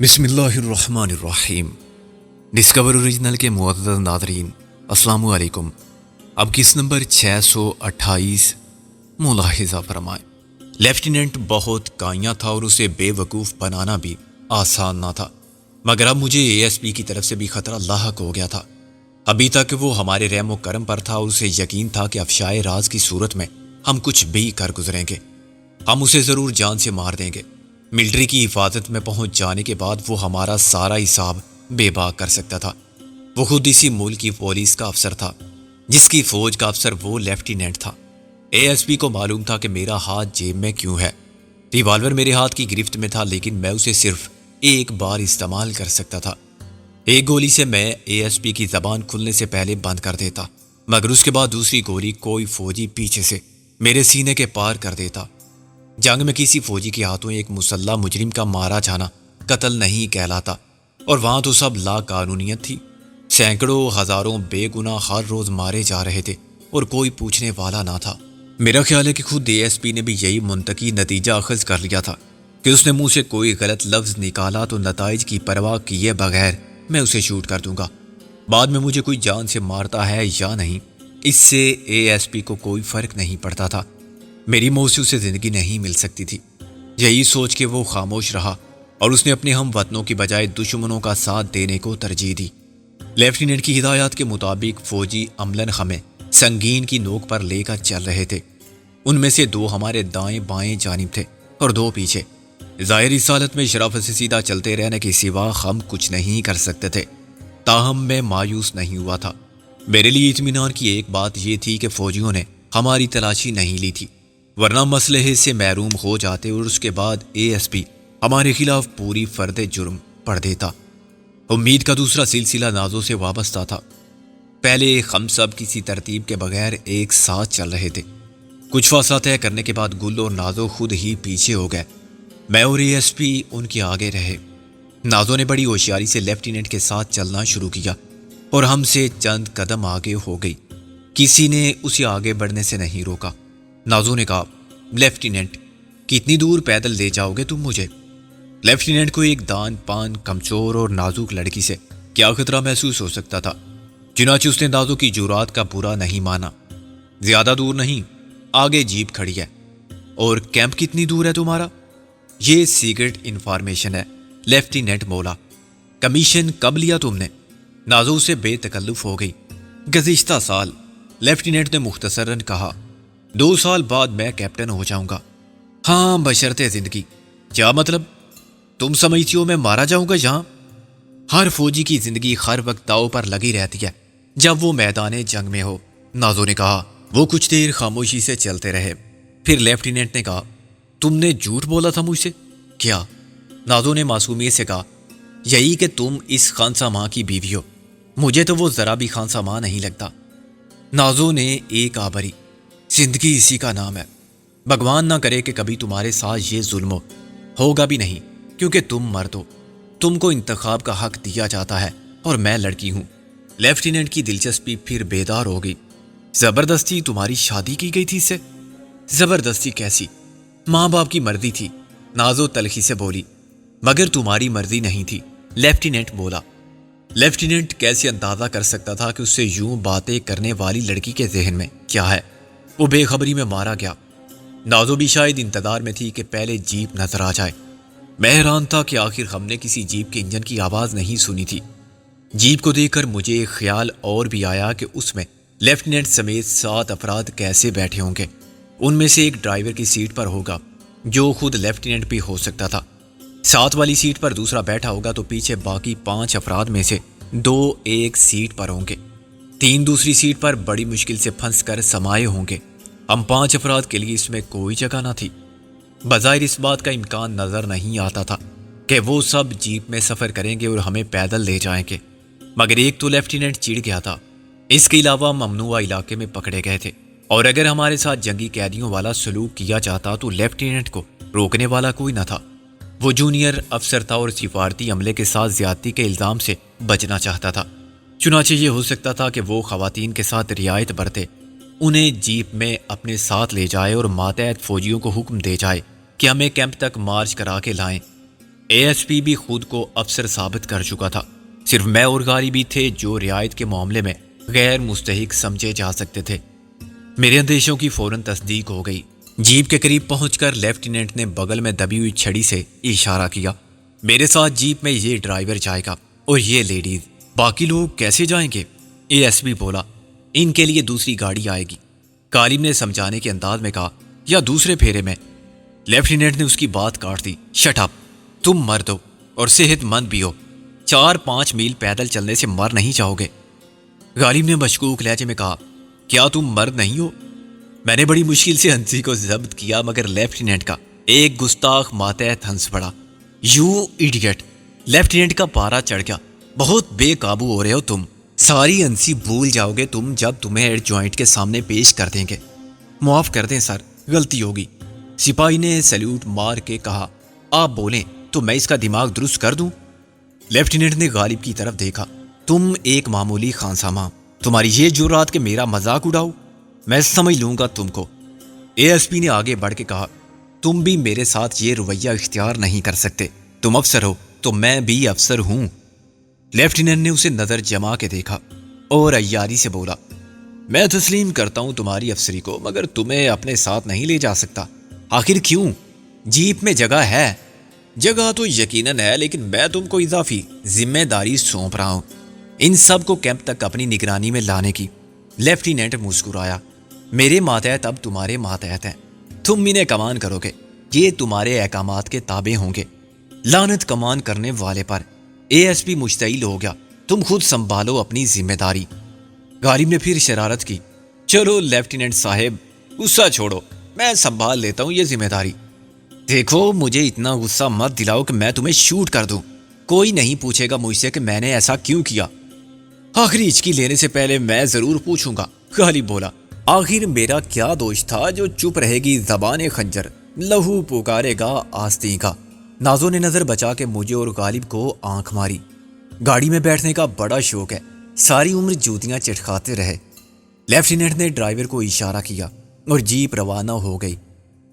بسم اللہ الرحمن الرحیم۔ ڈسکور اوریجنل کے معزز ناظرین، السلام علیکم۔ اب کس نمبر 628 ملاحظہ فرمائیں۔ لیفٹیننٹ بہت کائیاں تھا اور اسے بے وقوف بنانا بھی آسان نہ تھا، مگر اب مجھے اے ایس پی کی طرف سے بھی خطرہ لاحق ہو گیا تھا۔ ابھی تک وہ ہمارے رحم و کرم پر تھا اور اسے یقین تھا کہ افشائے راز کی صورت میں ہم کچھ بھی کر گزریں گے، ہم اسے ضرور جان سے مار دیں گے۔ ملٹری کی حفاظت میں پہنچ جانے کے بعد وہ ہمارا سارا حساب بے باک کر سکتا تھا۔ وہ خود اسی ملک کی پولیس کا افسر تھا، جس کی فوج کا افسر وہ لیفٹیننٹ تھا۔ اے ایس پی کو معلوم تھا کہ میرا ہاتھ جیب میں کیوں ہے۔ ریوالور میرے ہاتھ کی گرفت میں تھا، لیکن میں اسے صرف ایک بار استعمال کر سکتا تھا۔ ایک گولی سے میں اے ایس پی کی زبان کھلنے سے پہلے بند کر دیتا، مگر اس کے بعد دوسری گولی کوئی فوجی پیچھے سے میرے سینے کے پار کر دیتا۔ جنگ میں کسی فوجی کے ہاتھوں ایک مسلح مجرم کا مارا جانا قتل نہیں کہلاتا، اور وہاں تو سب لا قانونیت تھی۔ سینکڑوں ہزاروں بے گناہ ہر روز مارے جا رہے تھے اور کوئی پوچھنے والا نہ تھا۔ میرا خیال ہے کہ خود اے ایس پی نے بھی یہی منطقی نتیجہ اخذ کر لیا تھا کہ اس نے منہ سے کوئی غلط لفظ نکالا تو نتائج کی پرواہ کیے بغیر میں اسے شوٹ کر دوں گا۔ بعد میں مجھے کوئی جان سے مارتا ہے یا نہیں، اس سے اے ایس پی کو کوئی فرق نہیں پڑتا تھا۔ میری موت سے اسے زندگی نہیں مل سکتی تھی۔ یہی سوچ کے وہ خاموش رہا اور اس نے اپنے ہم وطنوں کی بجائے دشمنوں کا ساتھ دینے کو ترجیح دی۔ لیفٹیننٹ کی ہدایات کے مطابق فوجی عملاً ہمیں سنگین کی نوک پر لے کر چل رہے تھے۔ ان میں سے 2 ہمارے دائیں بائیں جانب تھے اور 2 پیچھے۔ ظاہر اس حالت میں شرافت سے سیدھا چلتے رہنے کے سوا ہم کچھ نہیں کر سکتے تھے، تاہم میں مایوس نہیں ہوا تھا۔ میرے لیے اطمینان کی ایک بات یہ تھی کہ فوجیوں نے ہماری تلاشی نہیں لی تھی، ورنہ مسلحے سے محروم ہو جاتے اور اس کے بعد اے ایس پی ہمارے خلاف پوری فرد جرم پڑھ دیتا۔ امید کا دوسرا سلسلہ نازوں سے وابستہ تھا۔ پہلے ہم سب کسی ترتیب کے بغیر ایک ساتھ چل رہے تھے۔ کچھ فاصلہ طے کرنے کے بعد گل اور نازو خود ہی پیچھے ہو گئے، میں اور اے ایس پی ان کے آگے رہے۔ نازو نے بڑی ہوشیاری سے لیفٹیننٹ کے ساتھ چلنا شروع کیا اور ہم سے چند قدم آگے ہو گئی۔ کسی نے اسے آگے بڑھنے سے نہیں روکا۔ نازو نے کہا، لیفٹیننٹ کتنی دور پیدل لے جاؤ گے تم مجھے؟ لیفٹیننٹ کو ایک دان پان کمزور اور نازک لڑکی سے کیا خطرہ محسوس ہو سکتا تھا، چنانچہ اس نے نازو کی جرات کا برا نہیں مانا۔ زیادہ دور نہیں، آگے جیپ کھڑی ہے۔ اور کیمپ کتنی دور ہے تمہارا؟ یہ سیکرٹ انفارمیشن ہے، لیفٹیننٹ بولا۔ کمیشن کب لیا تم نے؟ نازو سے بے تکلف ہو گئی۔ گزشتہ سال، لیفٹیننٹ نے مختصراً کہا۔ 2 سال بعد میں کیپٹن ہو جاؤں گا۔ ہاں، بشرطِ زندگی۔ کیا مطلب؟ تم سمجھتی ہو میں مارا جاؤں گا یہاں؟ ہر فوجی کی زندگی ہر وقت داؤ پر لگی رہتی ہے جب وہ میدان جنگ میں ہو، نازو نے کہا۔ وہ کچھ دیر خاموشی سے چلتے رہے، پھر لیفٹیننٹ نے کہا، تم نے جھوٹ بولا تھا مجھ سے؟ کیا؟ نازو نے معصومیت سے کہا، یہی کہ تم اس خانسا ماں کی بیوی ہو۔ مجھے تو وہ ذرا بھی خانسا ماں نہیں لگتا۔ نازو نے ایک آبری، زندگی اسی کا نام ہے۔ بھگوان نہ کرے کہ کبھی تمہارے ساتھ یہ ظلم ہوگا بھی نہیں، کیونکہ تم مرد ہو، تم کو انتخاب کا حق دیا جاتا ہے اور میں لڑکی ہوں۔ لیفٹیننٹ کی دلچسپی پھر بیدار ہو گئی۔ زبردستی تمہاری شادی کی گئی تھی اس سے؟ زبردستی کیسی؟ ماں باپ کی مرضی تھی، نازو تلخی سے بولی۔ مگر تمہاری مرضی نہیں تھی، لیفٹیننٹ بولا۔ لیفٹیننٹ کیسے اندازہ کر سکتا تھا کہ اس سے یوں باتیں کرنے والی لڑکی کے ذہن میں کیا ہے؟ وہ بے خبری میں مارا گیا۔ نازو بھی شاید انتظار میں تھی کہ پہلے جیپ نظر آ جائے۔ میں حیران تھا کہ آخر ہم نے کسی جیپ کے انجن کی آواز نہیں سنی تھی۔ جیپ کو دیکھ کر مجھے ایک خیال اور بھی آیا کہ اس میں لیفٹیننٹ سمیت 7 افراد کیسے بیٹھے ہوں گے۔ ان میں سے ایک ڈرائیور کی سیٹ پر ہوگا، جو خود لیفٹیننٹ بھی ہو سکتا تھا۔ 7 والی سیٹ پر دوسرا بیٹھا ہوگا تو پیچھے باقی 5 افراد میں سے 2 ایک سیٹ پر ہوں گے، 3 دوسری سیٹ پر بڑی مشکل سے پھنس کر سمائے ہوں گے۔ ہم 5 افراد کے لیے اس میں کوئی جگہ نہ تھی۔ بظاہر اس بات کا امکان نظر نہیں آتا تھا کہ وہ سب جیپ میں سفر کریں گے اور ہمیں پیدل لے جائیں گے، مگر ایک تو لیفٹیننٹ چڑ گیا تھا۔ اس کے علاوہ ممنوعہ علاقے میں پکڑے گئے تھے، اور اگر ہمارے ساتھ جنگی قیدیوں والا سلوک کیا جاتا تو لیفٹیننٹ کو روکنے والا کوئی نہ تھا۔ وہ جونیئر افسر تھا اور سفارتی عملے کے ساتھ زیادتی کے الزام سے بچنا چاہتا تھا۔ چنانچہ یہ ہو سکتا تھا کہ وہ خواتین کے ساتھ رعایت برتے، انہیں جیپ میں اپنے ساتھ لے جائے اور ماتحت فوجیوں کو حکم دے جائے کہ ہمیں کیمپ تک مارچ کرا کے لائیں۔ اے ایس پی بھی خود کو افسر ثابت کر چکا تھا، صرف میں اور غالب ہی تھے جو رعایت کے معاملے میں غیر مستحق سمجھے جا سکتے تھے۔ میرے اندیشوں کی فوراً تصدیق ہو گئی۔ جیپ کے قریب پہنچ کر لیفٹیننٹ نے بغل میں دبی ہوئی چھڑی سے اشارہ کیا، میرے ساتھ جیپ میں یہ ڈرائیور جائے گا اور یہ لیڈیز، باقی لوگ کیسے جائیں گے؟ اے ایس پی بولا، ان کے لیے دوسری گاڑی آئے گی۔ غالب نے سمجھانے کے انداز میں کہا، یا دوسرے پھیرے میں؟ لیفٹیننٹ نے اس کی بات کاٹ دی، شٹ اپ، تم مرد ہو اور صحت مند بھی ہو، 4-5 میل پیدل چلنے سے مر نہیں جاؤ گے۔ غالب نے مشکوک لہجے میں کہا، کیا تم مرد نہیں ہو؟ میں نے بڑی مشکل سے ہنسی کو ضبط کیا، مگر لیفٹیننٹ کا ایک گستاخ ماتحت ہنس پڑا۔ You idiot! لیفٹیننٹ کا پارا چڑھ گیا، بہت بے قابو ہو رہے ہو تم، ساری ہنسی بھول جاؤ گے تم جب تمہیں ایڈ جوائنٹ کے سامنے پیش کر دیں گے۔ معاف کر دیں سر، غلطی ہوگی، سپاہی نے سیلوٹ مار کے کہا۔ آپ بولیں تو میں اس کا دماغ درست کر دوں۔ لیفٹیننٹ نے غالب کی طرف دیکھا، تم ایک معمولی خانسامہ، تمہاری یہ جرات کہ میرا مذاق اڑاؤ، میں سمجھ لوں گا تم کو۔ اے ایس پی نے آگے بڑھ کے کہا، تم بھی میرے ساتھ یہ رویہ اختیار نہیں کر سکتے، تم افسر ہو تو میں بھی افسر ہوں۔ لیفٹیننٹ نے اسے نظر جما کے دیکھا اور عیاری سے بولا، میں تسلیم کرتا ہوں تمہاری افسری کو، مگر تمہیں اپنے ساتھ نہیں لے جا سکتا۔ آخر کیوں؟ جیپ میں جگہ ہے۔ جگہ تو یقیناً ہے، لیکن میں تم کو اضافی ذمہ داری سونپ رہا ہوں، ان سب کو کیمپ تک اپنی نگرانی میں لانے کی۔ لیفٹیننٹ مسکرایا، میرے ماتحت اب تمہارے ماتحت ہیں، تم انہیں کمان کرو گے، یہ تمہارے احکامات کے تابع ہوں گے۔ لعنت کمان کرنے والے پر! اے ایس پی مشتعل ہو گیا، تم خود سنبھالو اپنی ذمہ داری۔ غالب نے پھر شرارت کی، چلو لیفٹیننٹ صاحب غصہ چھوڑو، میں سنبھال لیتا ہوں یہ ذمہ داری۔ دیکھو مجھے اتنا غصہ مت دلاؤ کہ میں تمہیں شوٹ کر دوں، کوئی نہیں پوچھے گا مجھ سے کہ میں نے ایسا کیوں کیا۔ آخری ہچکی لینے سے پہلے میں ضرور پوچھوں گا، غالب بولا۔ آخر میرا کیا دوش تھا جو چپ رہے گی زبان خنجر، لہو پکارے گا آستین کا۔ نازو نے نظر بچا کے مجھے اور غالب کو آنکھ ماری۔ گاڑی میں بیٹھنے کا بڑا شوق ہے، ساری عمر جوتیاں چٹکاتے رہے۔ لیفٹیننٹ نے ڈرائیور کو اشارہ کیا اور جیپ روانہ ہو گئی۔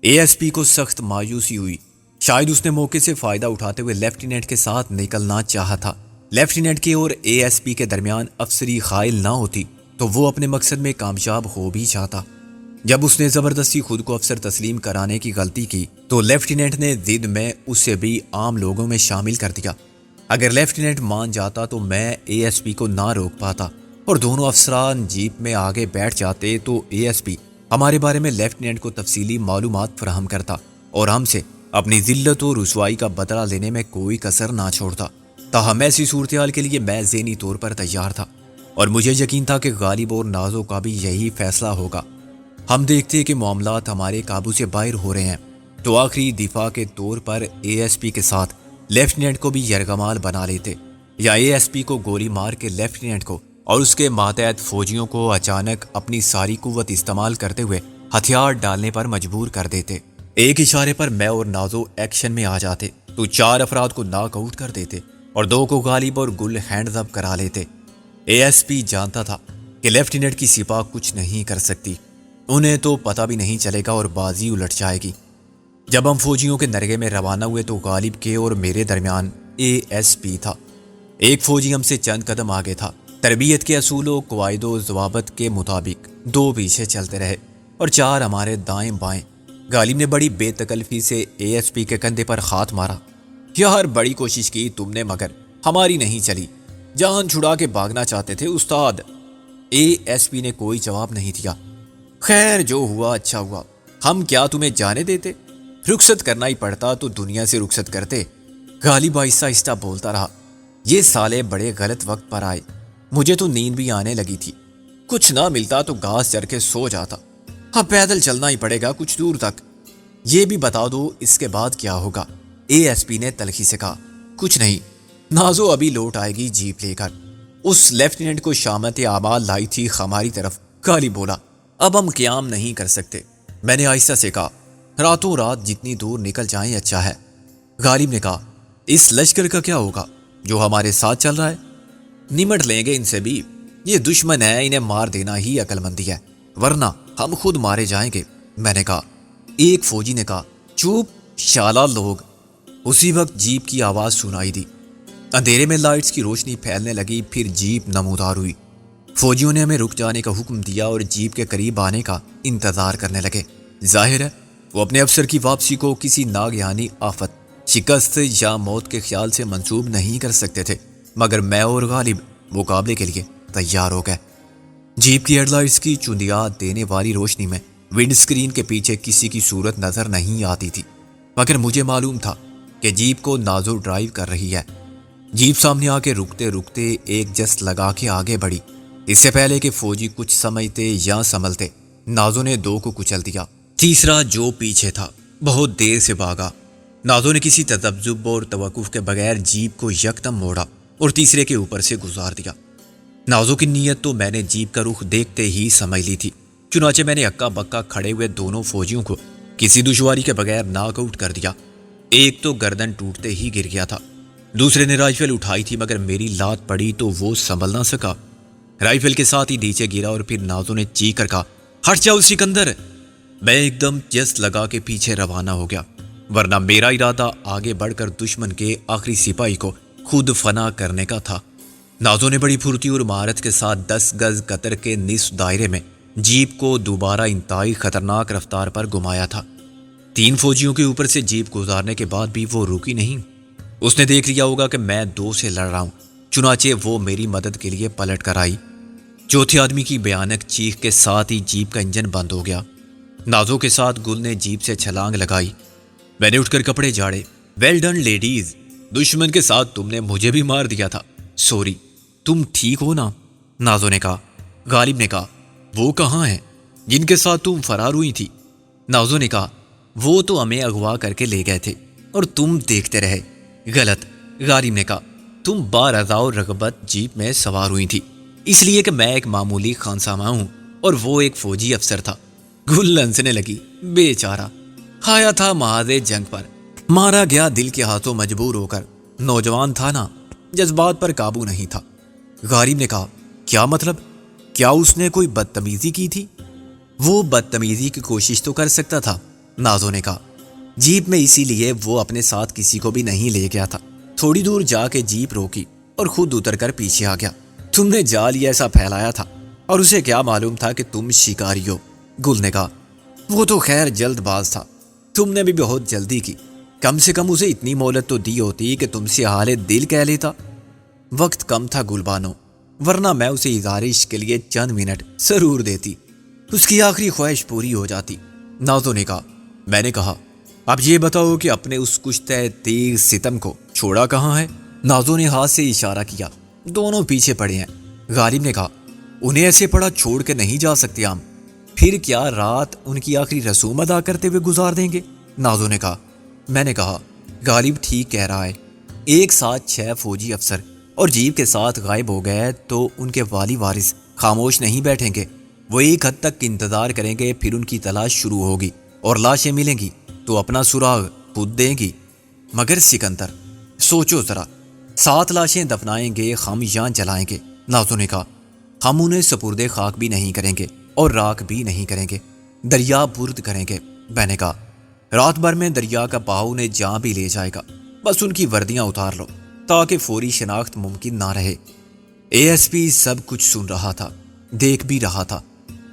اے ایس پی کو سخت مایوسی ہوئی، شاید اس نے موقع سے فائدہ اٹھاتے ہوئے لیفٹیننٹ کے ساتھ نکلنا چاہا تھا۔ لیفٹیننٹ کے اور اے ایس پی کے درمیان افسری خائل نہ ہوتی تو وہ اپنے مقصد میں کامیاب ہو بھی جاتا۔ جب اس نے زبردستی خود کو افسر تسلیم کرانے کی غلطی کی تو لیفٹیننٹ نے ضد میں اسے بھی عام لوگوں میں شامل کر دیا۔ اگر لیفٹیننٹ مان جاتا تو میں اے ایس پی کو نہ روک پاتا اور دونوں افسران جیپ میں آگے بیٹھ جاتے تو اے ایس پی ہمارے بارے میں لیفٹیننٹ کو تفصیلی معلومات فراہم کرتا اور ہم سے اپنی ذلت و رسوائی کا بدلہ لینے میں کوئی کسر نہ چھوڑتا۔ تاہم ایسی صورتحال کے لیے میں ذہنی طور پر تیار تھا اور مجھے یقین تھا کہ غالب اور نازو کا بھی یہی فیصلہ ہوگا۔ ہم دیکھتے کہ معاملات ہمارے قابو سے باہر ہو رہے ہیں تو آخری دفاع کے طور پر اے ایس پی کے ساتھ لیفٹیننٹ کو بھی یرغمال بنا لیتے، یا اے ایس پی کو گولی مار کے لیفٹیننٹ کو اور اس کے ماتحت فوجیوں کو اچانک اپنی ساری قوت استعمال کرتے ہوئے ہتھیار ڈالنے پر مجبور کر دیتے۔ ایک اشارے پر میں اور نازو ایکشن میں آ جاتے تو 4 افراد کو ناک آؤٹ کر دیتے اور 2 کو غالب اور گل ہینڈز اپ کرا لیتے۔ اے ایس پی جانتا تھا کہ لیفٹیننٹ کی سپاہ کچھ نہیں کر سکتی، انہیں تو پتہ بھی نہیں چلے گا اور بازی الٹ جائے گی۔ جب ہم فوجیوں کے نرگے میں روانہ ہوئے تو غالب کے اور میرے درمیان اے ایس پی تھا۔ ایک فوجی ہم سے چند قدم آگے تھا۔ تربیت کے اصول و قواعد و ضوابط کے مطابق 2 پیچھے چلتے رہے اور 4 ہمارے دائیں بائیں۔ غالب نے بڑی بے تکلفی سے اے ایس پی کے کندھے پر ہاتھ مارا، یار بڑی کوشش کی تم نے مگر ہماری نہیں چلی، جان چھڑا کے بھاگنا چاہتے تھے استاد۔ اے ایس پی نے کوئی جواب نہیں دیا۔ خیر جو ہوا اچھا ہوا، ہم کیا تمہیں جانے دیتے؟ رخصت کرنا ہی پڑتا تو دنیا سے رخصت کرتے۔ غالب آہستہ آہستہ بولتا رہا، یہ سالے بڑے غلط وقت پر آئے، مجھے تو نیند بھی آنے لگی تھی، کچھ نہ ملتا تو گھاس چر کے سو جاتا، اب پیدل چلنا ہی پڑے گا کچھ دور تک۔ یہ بھی بتا دو اس کے بعد کیا ہوگا؟ اے ایس پی نے تلخی سے کہا، کچھ نہیں، نازو ابھی لوٹ آئے گی جیپ لے کر، اس لیفٹیننٹ کو شامت اعمال لائی تھی ہماری طرف۔ غالب بولا، اب ہم قیام نہیں کر سکتے۔ میں نے آہستہ سے کہا، راتوں رات جتنی دور نکل جائیں اچھا ہے۔ غالب نے کہا، اس لشکر کا کیا ہوگا جو ہمارے ساتھ چل رہا ہے؟ نمٹ لیں گے ان سے بھی، یہ دشمن ہے، انہیں مار دینا ہی عقل مندی ہے، ورنہ ہم خود مارے جائیں گے۔ میں نے کہا۔ ایک فوجی نے کہا، چوپ شالا لوگ، اسی وقت جیپ کی آواز سنائی دی۔ اندھیرے میں لائٹس کی روشنی پھیلنے لگی، پھر جیپ نمودار ہوئی۔ فوجیوں نے ہمیں رک جانے کا حکم دیا اور جیپ کے قریب آنے کا انتظار کرنے لگے۔ ظاہر ہے وہ اپنے افسر کی واپسی کو کسی ناگہانی آفت، شکست یا موت کے خیال سے منسوب نہیں کر سکتے تھے، مگر میں اور غالب مقابلے کے لیے تیار ہو گئے۔ جیپ کی ہیڈ لائٹس کی چندیات دینے والی روشنی میں ونڈ سکرین کے پیچھے کسی کی صورت نظر نہیں آتی تھی، مگر مجھے معلوم تھا کہ جیپ کو نازو ڈرائیو کر رہی ہے۔ جیپ سامنے آ کے رکتے رکتے ایک جست لگا کے آگے بڑھی۔ اس سے پہلے کہ فوجی کچھ سمجھتے یا سنبھلتے، نازو نے دو کو کچل دیا۔ تیسرا جو پیچھے تھا بہت دیر سے بھاگا۔ نازو نے کسی تذبذب اور توقف کے بغیر جیپ کو یکدم موڑا اور تیسرے کے اوپر سے گزار دیا۔ نازو کی نیت تو میں نے جیپ کا رخ دیکھتے ہی سمجھ لی تھی، چنانچہ میں نے اکا بکا کھڑے ہوئے دونوں فوجیوں کو کسی دشواری کے بغیر ناک آؤٹ کر دیا۔ ایک تو گردن ٹوٹتے ہی گر گیا تھا، دوسرے نے رائفل اٹھائی تھی، مگر میری لات پڑی تو وہ سنبھل نہ سکا۔ رائفل کے ساتھ ہی نیچے گرا اور پھر نازو نے چیخ کر کہا، ہٹ جاؤ سکندر۔ میں ایک دم جست لگا کے پیچھے روانہ ہو گیا، ورنہ میرا ارادہ آگے بڑھ کر دشمن کے آخری سپاہی کو خود فنا کرنے کا تھا۔ نازو نے بڑی پھرتی اور مہارت کے ساتھ 10 گز قطر کے نصف دائرے میں جیپ کو دوبارہ انتہائی خطرناک رفتار پر گھمایا تھا۔ 3 فوجیوں کے اوپر سے جیپ گزارنے کے بعد بھی وہ رکی نہیں۔ اس نے دیکھ لیا ہوگا کہ میں 2 سے لڑ رہا ہوں، چنانچہ وہ میری مدد کے لیے پلٹ کر آئی۔ چوتھے آدمی کی بھیانک چیخ کے ساتھ ہی جیپ کا انجن بند ہو گیا۔ نازو کے ساتھ گل نے جیپ سے چھلانگ لگائی۔ میں نے اٹھ کر کپڑے جھاڑے۔ ویل ڈن لیڈیز، دشمن کے ساتھ تم نے مجھے بھی مار دیا تھا، سوری۔ تم ٹھیک ہو نا؟ نازو نے کہا۔ غالب نے کہا، وہ کہاں ہیں جن کے ساتھ تم فرار ہوئی تھی؟ نازو نے کہا، وہ تو ہمیں اغوا کر کے لے گئے تھے اور تم دیکھتے رہے۔ غلط، غالب نے کہا، تم بارضا و رغبت جیپ میں سوار ہوئی تھی، اس لیے کہ میں ایک معمولی خانسامہ ہوں اور وہ ایک فوجی افسر تھا۔ گل ہنسنے لگی۔ بیچارہ آیا تھا محاذ جنگ پر، مارا گیا دل کے ہاتھوں مجبور ہو کر۔ نوجوان تھا نا، جذبات پر قابو نہیں تھا۔ غالب نے کہا، کیا مطلب؟ کیا اس نے کوئی بدتمیزی کی تھی؟ وہ بدتمیزی کی کوشش تو کر سکتا تھا، نازو نے کہا۔ جیپ میں اسی لیے وہ اپنے ساتھ کسی کو بھی نہیں لے گیا تھا۔ تھوڑی دور جا کے جیپ روکی اور خود اتر کر پیچھے آ گیا۔ تم نے جال ہی ایسا پھیلایا تھا اور اسے کیا معلوم تھا کہ تم شکاری ہو؟ گل نے کہا، وہ تو خیر جلد باز تھا، تم نے بھی بہت جلدی کی، کم سے کم اسے اتنی مہلت تو دی ہوتی کہ تم سے حال دل کہہ لیتا۔ وقت کم تھا گل بانو، ورنہ میں اسے اظہار عشق کے لیے چند منٹ ضرور دیتی، اس کی آخری خواہش پوری ہو جاتی۔ نازو نے کہا۔ میں نے کہا، اب یہ بتاؤ کہ اپنے اس کشتہ تیغ ستم کو چھوڑا کہاں ہے؟ نازو نے ہاتھ سے اشارہ کیا۔ دونوں پیچھے پڑے ہیں۔ غالب نے کہا، انہیں ایسے پڑا چھوڑ کے نہیں جا سکتے ہم، پھر کیا رات ان کی آخری رسوم ادا کرتے ہوئے گزار دیں گے؟ نازو نے کہا۔ میں نے کہا، غالب ٹھیک کہہ رہا ہے، ایک ساتھ 6 فوجی افسر اور جیپ کے ساتھ غائب ہو گئے تو ان کے والی وارث خاموش نہیں بیٹھیں گے، وہ ایک حد تک انتظار کریں گے، پھر ان کی تلاش شروع ہوگی اور لاشیں ملیں گی تو اپنا سراغ خود دیں گی۔ مگر سکندر، سوچو ذرا، 7 لاشیں دفنائیں گے ہم یا جلائیں گے؟ نازو نے کہا، ہم انہیں سپرد خاک بھی نہیں کریں گے اور راکھ بھی نہیں کریں گے، دریا برد کریں گے۔ میں نے کہا، رات بھر میں دریا کا بہاؤ انہیں جہاں بھی لے جائے گا، بس ان کی وردیاں اتار لو تاکہ فوری شناخت ممکن نہ رہے۔ اے ایس پی سب کچھ سن رہا تھا، دیکھ بھی رہا تھا۔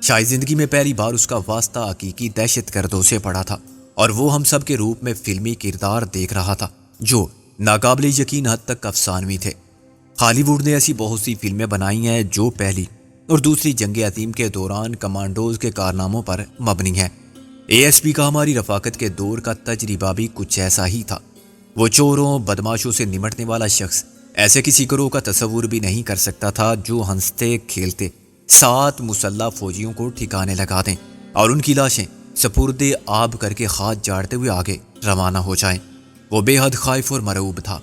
شاید زندگی میں پہلی بار اس کا واسطہ حقیقی دہشت گردوں سے پڑا تھا، اور وہ ہم سب کے روپ میں فلمی کردار دیکھ رہا تھا جو ناقابل یقین حد تک افسانوی تھے۔ ہالی ووڈ نے ایسی بہت سی فلمیں بنائی ہیں جو پہلی اور دوسری جنگ عظیم کے دوران کمانڈوز کے کارناموں پر مبنی ہیں۔ اے ایس پی کا ہماری رفاقت کے دور کا تجربہ بھی کچھ ایسا ہی تھا۔ وہ چوروں بدماشوں سے نمٹنے والا شخص ایسے کسی گروہ کا تصور بھی نہیں کر سکتا تھا جو ہنستے کھیلتے 7 مسلح فوجیوں کو ٹھکانے لگا دیں اور ان کی لاشیں سپرد آب کر کے خاک جاڑتے ہوئے آگے روانہ ہو جائیں۔ وہ بے حد خائف اور مرعوب تھا۔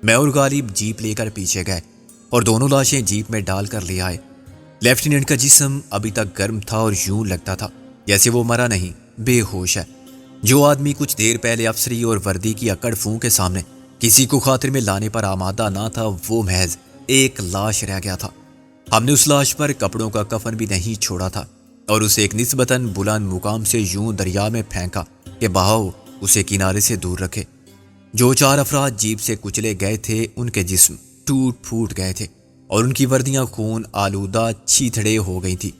میں اور غالب جیپ لے کر پیچھے گئے اور دونوں لاشیں جیپ میں ڈال کر لے آئے۔ لیفٹیننٹ کا جسم ابھی تک گرم تھا اور یوں لگتا تھا جیسے وہ مرا نہیں، بے ہوش ہے۔ جو آدمی کچھ دیر پہلے افسری اور وردی کی اکڑ فوں کے سامنے کسی کو خاطر میں لانے پر آمادہ نہ تھا، وہ محض ایک لاش رہ گیا تھا۔ ہم نے اس لاش پر کپڑوں کا کفن بھی نہیں چھوڑا تھا اور اسے ایک نسبتاً بلند مقام سے یوں دریا میں پھینکا کہ بہاؤ اسے کنارے سے دور رکھے۔ جو 4 افراد جیپ سے کچلے گئے تھے ان کے جسم ٹوٹ پھوٹ گئے تھے اور ان کی وردیاں خون آلودہ چھیتھڑے ہو گئی تھی۔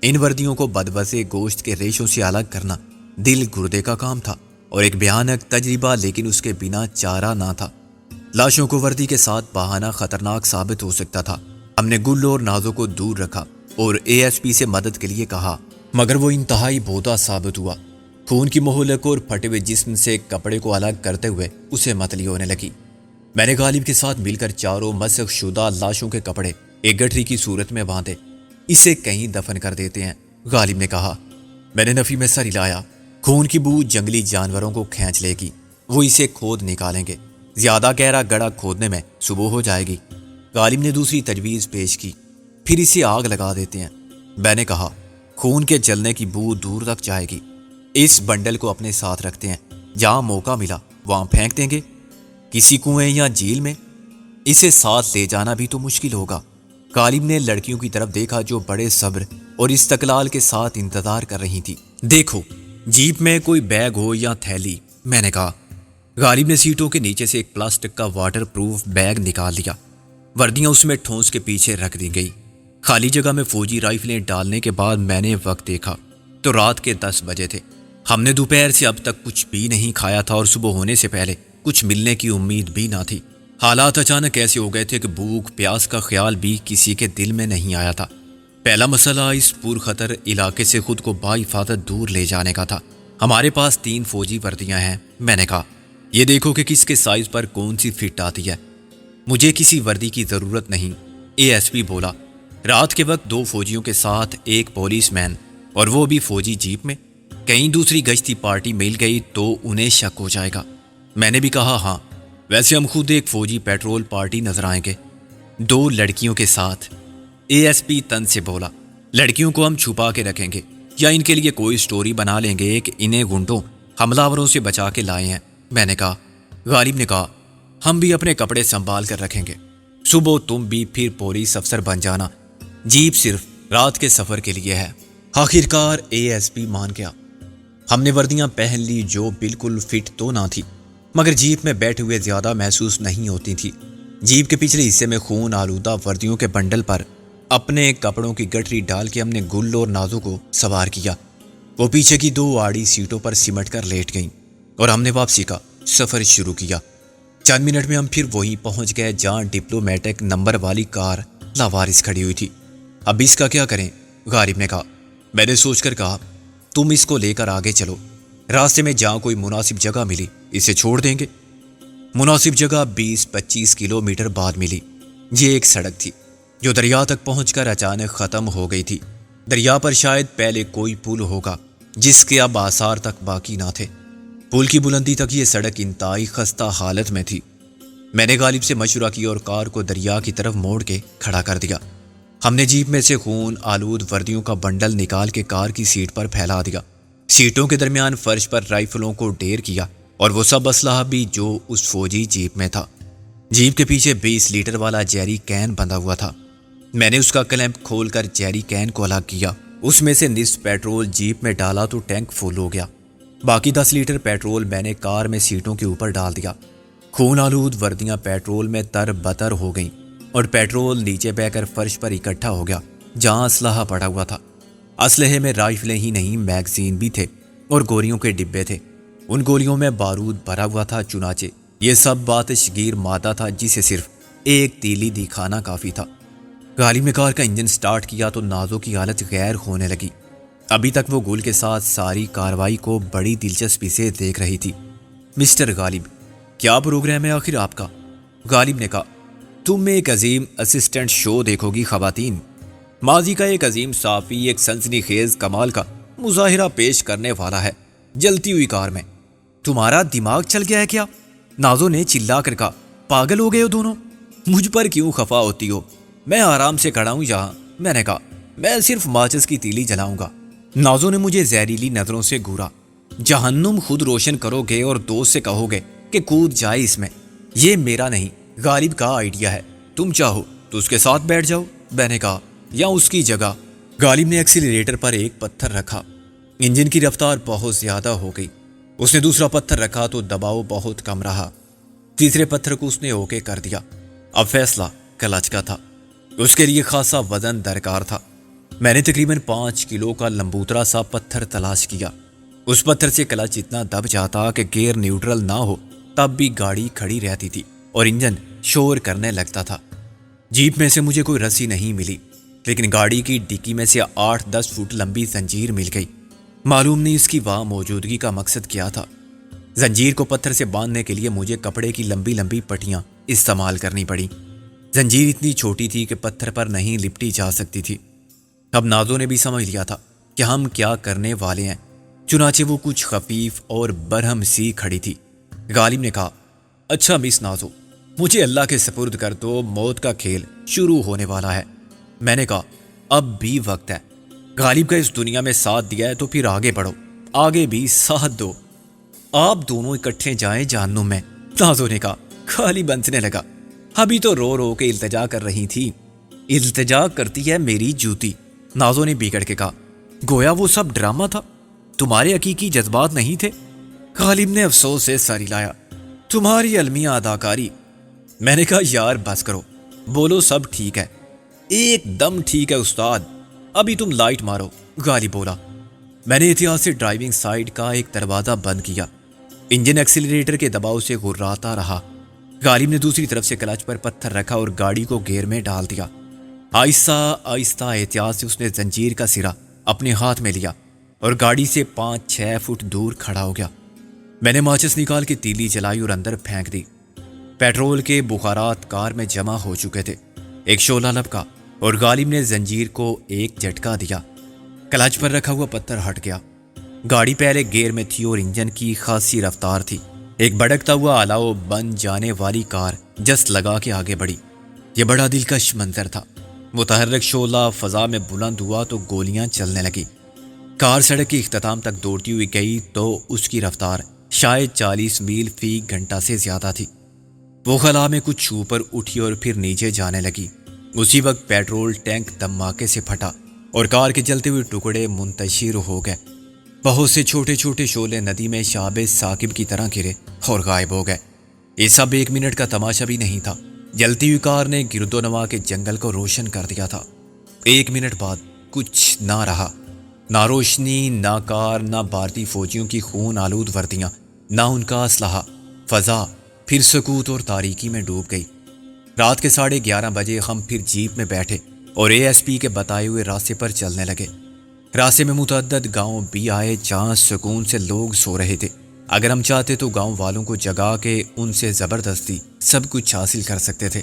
ان وردیوں کو بدوزے گوشت کے ریشوں سے الگ کرنا دل گردے کا کام تھا اور ایک بھیانک تجربہ، لیکن اس کے بنا چارہ نہ تھا۔ لاشوں کو وردی کے ساتھ بہانا خطرناک ثابت ہو سکتا تھا۔ ہم نے گل اور نازوں کو دور رکھا اور ASP سے مدد کے لیے کہا، مگر وہ انتہائی بھوتا ثابت ہوا۔ خون کی مہلک اور پھٹے ہوئے جسم سے کپڑے کو الگ کرتے ہوئے اسے متلی ہونے لگی۔ میں نے غالب کے ساتھ مل کر چاروں مسخ شدہ لاشوں کے کپڑے ایک گٹھری کی صورت میں باندھے۔ اسے کہیں دفن کر دیتے ہیں، غالب نے کہا۔ میں نے نفی میں سر ہلایا۔ خون کی بو جنگلی جانوروں کو کھینچ لے گی، وہ اسے کھود نکالیں گے۔ زیادہ گہرا گڑھا کھودنے میں صبح ہو جائے گی۔ غالب نے دوسری تجویز پیش کی، پھر اسے آگ لگا دیتے ہیں۔ میں نے کہا، خون کے جلنے کی بو دور تک جائے گی۔ اس بنڈل کو اپنے ساتھ رکھتے ہیں، جہاں موقع ملا وہاں پھینک دیں گے، کسی کنویں یا جھیل میں۔ اسے ساتھ لے جانا بھی تو مشکل ہوگا۔ غالب نے لڑکیوں کی طرف دیکھا جو بڑے صبر اور استقلال کے ساتھ انتظار کر رہی تھی۔ دیکھو، جیپ میں کوئی بیگ ہو یا تھیلی، میں نے کہا۔ غالب نے سیٹوں کے نیچے سے ایک پلاسٹک کا واٹر پروف بیگ نکال لیا۔ وردیاں اس میں ٹھونس کے پیچھے رکھ دی گئی۔ خالی جگہ میں فوجی رائفلیں ڈالنے کے بعد میں نے وقت دیکھا تو رات کے 10 بجے تھے۔ ہم نے دوپہر سے اب تک کچھ بھی نہیں کھایا تھا اور صبح ہونے سے پہلے کچھ ملنے کی امید بھی نہ تھی۔ حالات اچانک ایسے ہو گئے تھے کہ بھوک پیاس کا خیال بھی کسی کے دل میں نہیں آیا تھا۔ پہلا مسئلہ اس پرخطر علاقے سے خود کو بحفاظت دور لے جانے کا تھا۔ ہمارے پاس 3 فوجی وردیاں ہیں، میں نے کہا۔ یہ دیکھو کہ کس کے سائز پر کون سی فٹ آتی ہے۔ مجھے کسی وردی کی ضرورت نہیں، ASP بولا۔ رات کے وقت 2 فوجیوں کے ساتھ ایک پولیس مین، اور وہ بھی فوجی جیپ میں۔ کہیں دوسری گشتی پارٹی مل گئی تو انہیں شک ہو جائے گا۔ میں نے بھی کہا، ہاں، ویسے ہم خود ایک فوجی پیٹرول پارٹی نظر آئیں گے، 2 لڑکیوں کے ساتھ۔ ASP تن سے بولا، لڑکیوں کو ہم چھپا کے رکھیں گے یا ان کے لیے کوئی سٹوری بنا لیں گے کہ انہیں گنڈوں حملہ آوروں سے بچا کے لائے ہیں، میں نے کہا۔ غالب نے کہا، ہم بھی اپنے کپڑے سنبھال کر رکھیں گے، صبح تم بھی پھر پولیس افسر بن جانا، جیپ صرف رات کے سفر کے لیے ہے۔ آخرکار ASP مان گیا۔ ہم نے وردیاں پہن لی جو بالکل فٹ تو نہ تھی، مگر جیپ میں بیٹھے ہوئے زیادہ محسوس نہیں ہوتی تھی۔ جیپ کے پچھلے حصے میں خون آلودہ وردیوں کے بنڈل پر اپنے کپڑوں کی گٹری ڈال کے ہم نے گل اور نازوں کو سوار کیا۔ وہ پیچھے کی 2 آڑی سیٹوں پر سمٹ کر لیٹ گئیں اور ہم نے واپسی کا سفر شروع کیا۔ چند منٹ میں ہم پھر وہیں پہنچ گئے جہاں ڈپلومیٹک نمبر والی کار لاوارث کھڑی ہوئی تھی۔ اب اس کا کیا کریں؟ غالب نے کہا۔ میں نے سوچ کر کہا، تم اس کو لے کر آگے چلو، راستے میں جہاں کوئی مناسب جگہ ملی اسے چھوڑ دیں گے۔ مناسب جگہ 20-25 کلومیٹر بعد ملی۔ یہ ایک سڑک تھی جو دریا تک پہنچ کر اچانک ختم ہو گئی تھی۔ دریا پر شاید پہلے کوئی پل ہوگا جس کے اب آثار تک باقی نہ تھے۔ پل کی بلندی تک یہ سڑک انتہائی خستہ حالت میں تھی۔ میں نے غالب سے مشورہ کیا اور کار کو دریا کی طرف موڑ کے کھڑا کر دیا۔ ہم نے جیپ میں سے خون آلود وردیوں کا بنڈل نکال کے کار کی سیٹ پر پھیلا دیا۔ سیٹوں کے درمیان فرش پر رائفلوں کو ڈھیر کیا اور وہ سب اسلحہ بھی جو اس فوجی جیپ میں تھا۔ جیپ کے پیچھے 20 لیٹر والا جیری کین بندھا ہوا تھا۔ میں نے اس کا کلیمپ کھول کر جیری کین کو الگ کیا، اس میں سے نصف پیٹرول جیپ میں ڈالا تو ٹینک فل ہو گیا۔ باقی 10 لیٹر پیٹرول میں نے کار میں سیٹوں کے اوپر ڈال دیا۔ خون آلود وردیاں پیٹرول میں تر بتر ہو گئیں اور پیٹرول نیچے بہ کر فرش پر اکٹھا ہو گیا جہاں اسلحہ پڑا ہوا تھا۔ اسلحے میں رائفلیں ہی نہیں، میگزین بھی تھے اور گولیوں کے ڈبے تھے۔ ان گولیوں میں بارود بھرا ہوا تھا، چنانچہ یہ سب آتش گیر مادہ تھا جسے صرف ایک تیلی دکھانا کافی تھا۔ غالب نے کار کا انجن سٹارٹ کیا تو نازوں کی حالت غیر ہونے لگی۔ ابھی تک وہ گل کے ساتھ ساری کاروائی کو بڑی دلچسپی سے دیکھ رہی تھی۔ مسٹر غالب، کیا پروگرام ہے آخر آپ کا؟ غالب نے کہا، تم ایک عظیم اسسٹنٹ شو دیکھو گی خواتین۔ ماضی کا ایک عظیم صحافی ایک سنسنی خیز کمال کا مظاہرہ پیش کرنے والا ہے جلتی ہوئی کار میں۔ تمہارا دماغ چل گیا ہے کیا؟ نازو نے چلا کر کہا، پاگل ہو گئے ہو دونوں؟ مجھ پر کیوں خفا ہوتی ہو؟ میں آرام سے کھڑا ہوں یہاں، میں نے کہا، میں صرف ماچس کی تیلی جلاؤں گا۔ نازو نے مجھے زہریلی نظروں سے گھورا۔ جہنم خود روشن کرو گے اور دوست سے کہو گے کہ کود جائے اس میں۔ یہ میرا نہیں، غالب کا آئیڈیا ہے، تم چاہو تو اس کے ساتھ بیٹھ جاؤ، میں نے کہا، یا اس کی جگہ۔ غالب نے ایکسیلریٹر پر ایک پتھر رکھا۔ انجن کی رفتار بہت زیادہ ہو گئی۔ اس نے دوسرا پتھر رکھا تو دباؤ بہت کم رہا۔ تیسرے پتھر کو اس نے اوکے کر دیا۔ اب فیصلہ کلچ کا تھا، اس کے لیے خاصا وزن درکار تھا۔ میں نے تقریباً 5 کلو کا لمبوترا سا پتھر تلاش کیا۔ اس پتھر سے کلچ اتنا دب جاتا کہ گیئر نیوٹرل نہ ہو تب بھی گاڑی کھڑی رہتی تھی اور انجن شور کرنے لگتا تھا۔ جیپ میں سے مجھے کوئی رسی نہیں ملی، لیکن گاڑی کی ڈکی میں سے 8-10 فٹ لمبی زنجیر مل گئی۔ معلوم نہیں اس کی وہاں موجودگی کا مقصد کیا تھا۔ زنجیر کو پتھر سے باندھنے کے لیے مجھے کپڑے کی لمبی لمبی پٹیاں استعمال کرنی پڑی۔ زنجیر اتنی چھوٹی تھی کہ پتھر پر نہیں لپٹی جا سکتی تھی۔ اب نازو نے بھی سمجھ لیا تھا کہ ہم کیا کرنے والے ہیں، چنانچہ وہ کچھ خفیف اور برہم سی کھڑی تھی۔ غالب نے کہا، اچھا مس نازو، مجھے اللہ کے سپرد کر دو، موت کا کھیل شروع ہونے والا ہے۔ میں نے کہا، اب بھی وقت ہے، غالب کا اس دنیا میں ساتھ دیا ہے تو پھر آگے بڑھو، آگے بھی ساتھ دو، آپ دونوں اکٹھے جائیں جہنم میں۔ نازو نے کہا۔ غالب بنسنے لگا، ابھی تو رو رو کے التجا کر رہی تھی۔ التجا کرتی ہے میری جوتی، نازو نے بگڑ کے کہا، گویا وہ سب ڈرامہ تھا، تمہارے حقیقی جذبات نہیں تھے۔ غالب نے افسوس سے سر ہلایا، تمہاری المیہ اداکاری۔ میں نے کہا، یار بس کرو، بولو سب ٹھیک ہے۔ ایک دم ٹھیک ہے استاد، ابھی تم لائٹ مارو، غالب بولا۔ میں نے احتیاط سے ڈرائیونگ سائیڈ کا ایک دروازہ بند کیا۔ انجن ایکسیلریٹر کے دباؤ سے غراتا رہا۔ غالب نے دوسری طرف سے کلچ پر پتھر رکھا اور گاڑی کو گیئر میں ڈال دیا۔ آہستہ آہستہ احتیاط سے اس نے زنجیر کا سرا اپنے ہاتھ میں لیا اور گاڑی سے 5-6 فٹ دور کھڑا ہو گیا۔ میں نے ماچس نکال کے تیلی جلائی اور اندر پھینک دی۔ پیٹرول کے بخارات کار میں جمع ہو چکے تھے۔ ایک شعلہ لپکا اور غالب نے زنجیر کو ایک جھٹکا دیا۔ کلچ پر رکھا ہوا پتھر ہٹ گیا۔ گاڑی پہلے گیئر میں تھی اور انجن کی خاصی رفتار تھی۔ ایک بھڑکتا ہوا الاؤ بن جانے والی کار جست لگا کے آگے بڑھی۔ یہ بڑا دلکش منظر تھا۔ متحرک شعلہ فضا میں بلند ہوا تو گولیاں چلنے لگی۔ کار سڑک کے اختتام تک دوڑتی ہوئی گئی تو اس کی رفتار شاید 40 میل فی گھنٹہ سے زیادہ تھی۔ وہ خلا میں کچھ چھو پر اٹھی اور پھر نیچے جانے لگی۔ اسی وقت پیٹرول ٹینک دھماکے سے پھٹا اور کار کے جلتے ہوئے ٹکڑے منتشر ہو گئے۔ بہت سے چھوٹے چھوٹے شعلے ندی میں شہاب ثاقب کی طرح گرے اور غائب ہو گئے۔ یہ سب 1 منٹ کا تماشا بھی نہیں تھا۔ جلتی ہوئی کار نے گرد و نواح کے جنگل کو روشن کر دیا تھا۔ 1 منٹ بعد کچھ نہ رہا، نہ روشنی، نہ کار، نہ بھارتی فوجیوں کی خون آلود وردیاں، نہ ان کا اسلحہ۔ فضا پھر سکوت اور تاریکی میں ڈوب گئی۔ رات کے 11:30 بجے ہم پھر جیپ میں بیٹھے اور ASP کے بتائے ہوئے راستے پر چلنے لگے۔ راستے میں متعدد گاؤں بھی آئے جہاں سکون سے لوگ سو رہے تھے۔ اگر ہم چاہتے تو گاؤں والوں کو جگا کے ان سے زبردستی سب کچھ حاصل کر سکتے تھے۔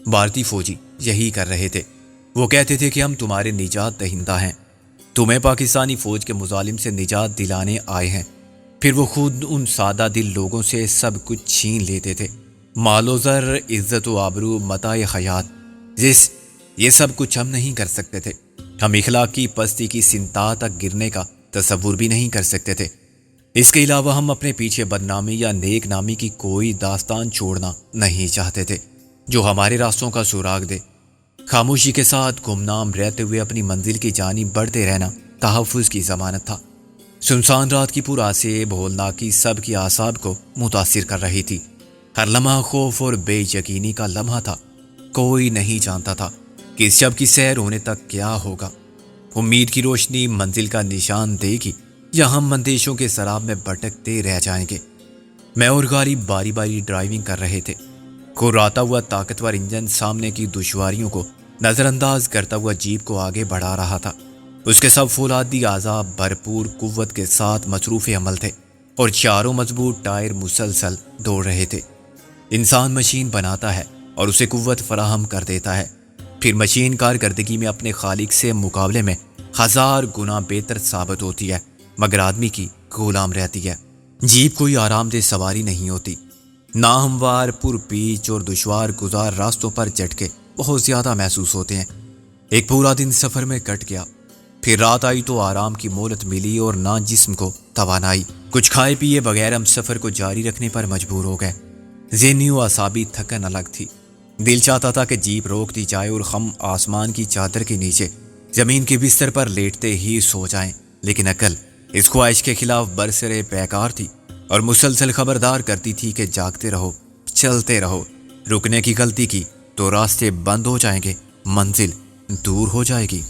بھارتی فوجی یہی کر رہے تھے۔ وہ کہتے تھے کہ ہم تمہارے نجات دہندہ ہیں، تمہیں پاکستانی فوج کے مظالم سے نجات دلانے آئے ہیں۔ پھر وہ خود ان سادہ دل لوگوں سے سب کچھ چھین لیتے تھے، مال و زر، عزت و آبرو، متاع حیات۔ یہ سب کچھ ہم نہیں کر سکتے تھے۔ ہم اخلاقی پستی کی سنتا تک گرنے کا تصور بھی نہیں کر سکتے تھے۔ اس کے علاوہ ہم اپنے پیچھے بدنامی یا نیک نامی کی کوئی داستان چھوڑنا نہیں چاہتے تھے جو ہمارے راستوں کا سراغ دے۔ خاموشی کے ساتھ گمنام رہتے ہوئے اپنی منزل کی جانب بڑھتے رہنا تحفظ کی ضمانت تھا۔ سنسان رات کی پرآسیب ہولناکی سب کی اعصاب کو متاثر کر رہی تھی۔ ہر لمحہ خوف اور بے یقینی کا لمحہ تھا۔ کوئی نہیں جانتا تھا کہ اس شب کی سیر ہونے تک کیا ہوگا۔ امید کی روشنی منزل کا نشان دے گی یا ہم اندیشوں کے سراب میں بھٹکتے رہ جائیں گے۔ میں اور غالب باری باری ڈرائیونگ کر رہے تھے۔ کھراتا ہوا طاقتور انجن سامنے کی دشواریوں کو نظر انداز کرتا ہوا جیپ کو آگے بڑھا رہا تھا۔ اس کے سب فولادی اعضاء بھرپور قوت کے ساتھ مصروف عمل تھے اور چاروں مضبوط ٹائر مسلسل دوڑ رہے تھے۔ انسان مشین بناتا ہے اور اسے قوت فراہم کر دیتا ہے، پھر مشین کارکردگی میں اپنے خالق سے مقابلے میں 1000 گنا بہتر ثابت ہوتی ہے، مگر آدمی کی غلام رہتی ہے۔ جیپ کوئی آرام دہ سواری نہیں ہوتی۔ ناہموار، پر پیچ اور دشوار گزار راستوں پر جھٹکے بہت زیادہ محسوس ہوتے ہیں۔ ایک پورا دن سفر میں کٹ گیا، پھر رات آئی تو آرام کی مہلت ملی اور نہ جسم کو توانائی۔ کچھ کھائے پیے بغیر ہم سفر کو جاری رکھنے پر مجبور ہو گئے۔ ذہنی و اعصابی تھکن الگ تھی۔ دل چاہتا تھا کہ جیپ روک دی جائے اور ہم آسمان کی چادر کے نیچے زمین کے بستر پر لیٹتے ہی سو جائیں، لیکن عقل اس خواہش کے خلاف برسرے بیکار تھی اور مسلسل خبردار کرتی تھی کہ جاگتے رہو، چلتے رہو. رکنے کی غلطی کی تو راستے بند ہو جائیں گے, منزل دور ہو جائے گی.